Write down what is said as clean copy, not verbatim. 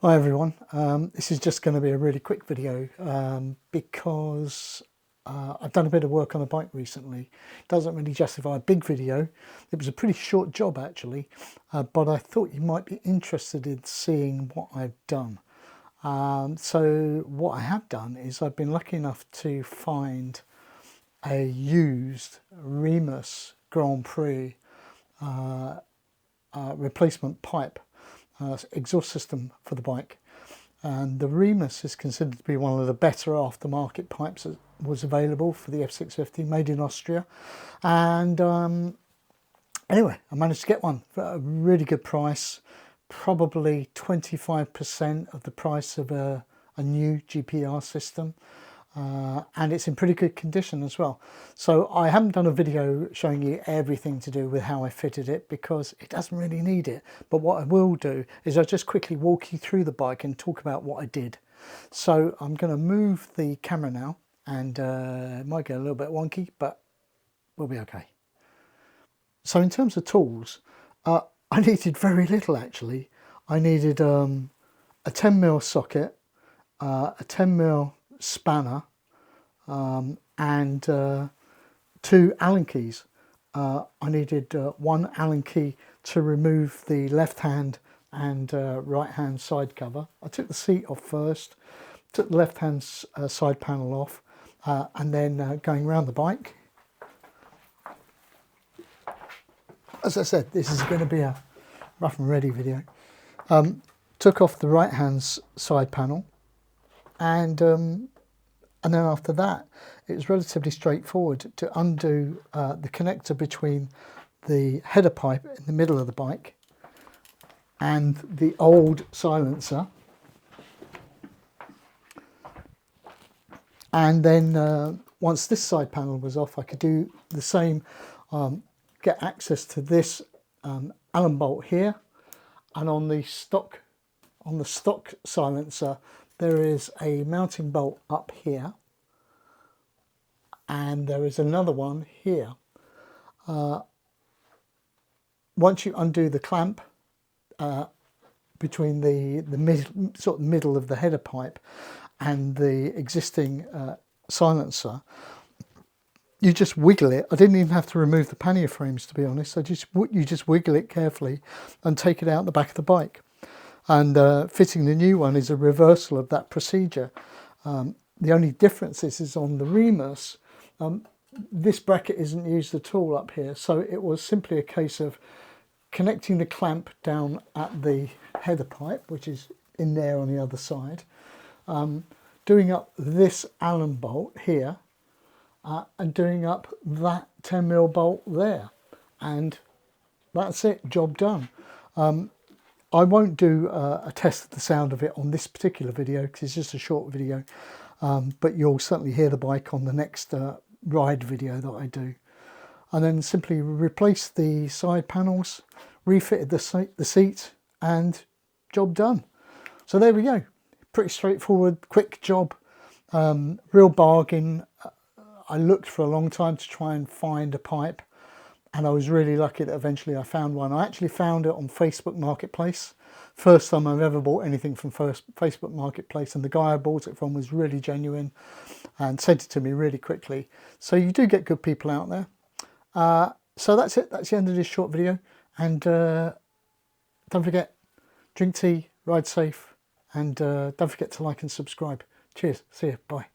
Hi everyone, this is just going to be a really quick video because I've done a bit of work on the bike recently. It doesn't really justify a big video. It was a pretty short job actually, but I thought you might be interested in seeing what I've done. So what I have done is I've been lucky enough to find a used Remus Grand Prix replacement pipe exhaust system for the bike, and the Remus is considered to be one of the better aftermarket pipes that was available for the F650, made in Austria. And anyway, I managed to get one for a really good price, probably 25% of the price of a new GPR system. And it's in pretty good condition as well. So I haven't done a video showing you everything to do with how I fitted it because it doesn't really need it. But what I will do is I'll just quickly walk you through the bike and talk about what I did. So I'm going to move the camera now, and it might get a little bit wonky, but we'll be okay. So in terms of tools, I needed very little actually. I needed a 10mm socket, a 10mm spanner, and 2 Allen keys. I needed one Allen key to remove the left hand and right hand side cover. I took the seat off first, took the left hand side panel off, and then going around the bike. As I said, this is going to be a rough and ready video. Took off the right hand side panel, and then after that it was relatively straightforward to undo the connector between the header pipe in the middle of the bike and the old silencer, and then once this side panel was off I could do the same, get access to this Allen bolt here, and on the stock silencer there is a mounting bolt up here, and there is another one here. Once you undo the clamp between the middle of the header pipe and the existing silencer, you just wiggle it. I didn't even have to remove the pannier frames, to be honest. You just wiggle it carefully and take it out the back of the bike. And fitting the new one is a reversal of that procedure. The only difference is on the Remus, this bracket isn't used at all up here, so it was simply a case of connecting the clamp down at the header pipe, which is in there on the other side, doing up this Allen bolt here, and doing up that 10mm bolt there, and that's it, job done. I won't do a test of the sound of it on this particular video because it's just a short video, but you'll certainly hear the bike on the next ride video that I do. And then simply replace the side panels, refitted the seat, and job done. So there we go. Pretty straightforward, quick job, real bargain. I looked for a long time to try and find a pipe, and I was really lucky that eventually I found one. I actually found it on Facebook Marketplace. First time I've ever bought anything from Facebook Marketplace, and the guy I bought it from was really genuine and sent it to me really quickly. So you do get good people out there. So that's it. That's the end of this short video. And don't forget, drink tea, ride safe, and don't forget to like and subscribe. Cheers. See you. Bye.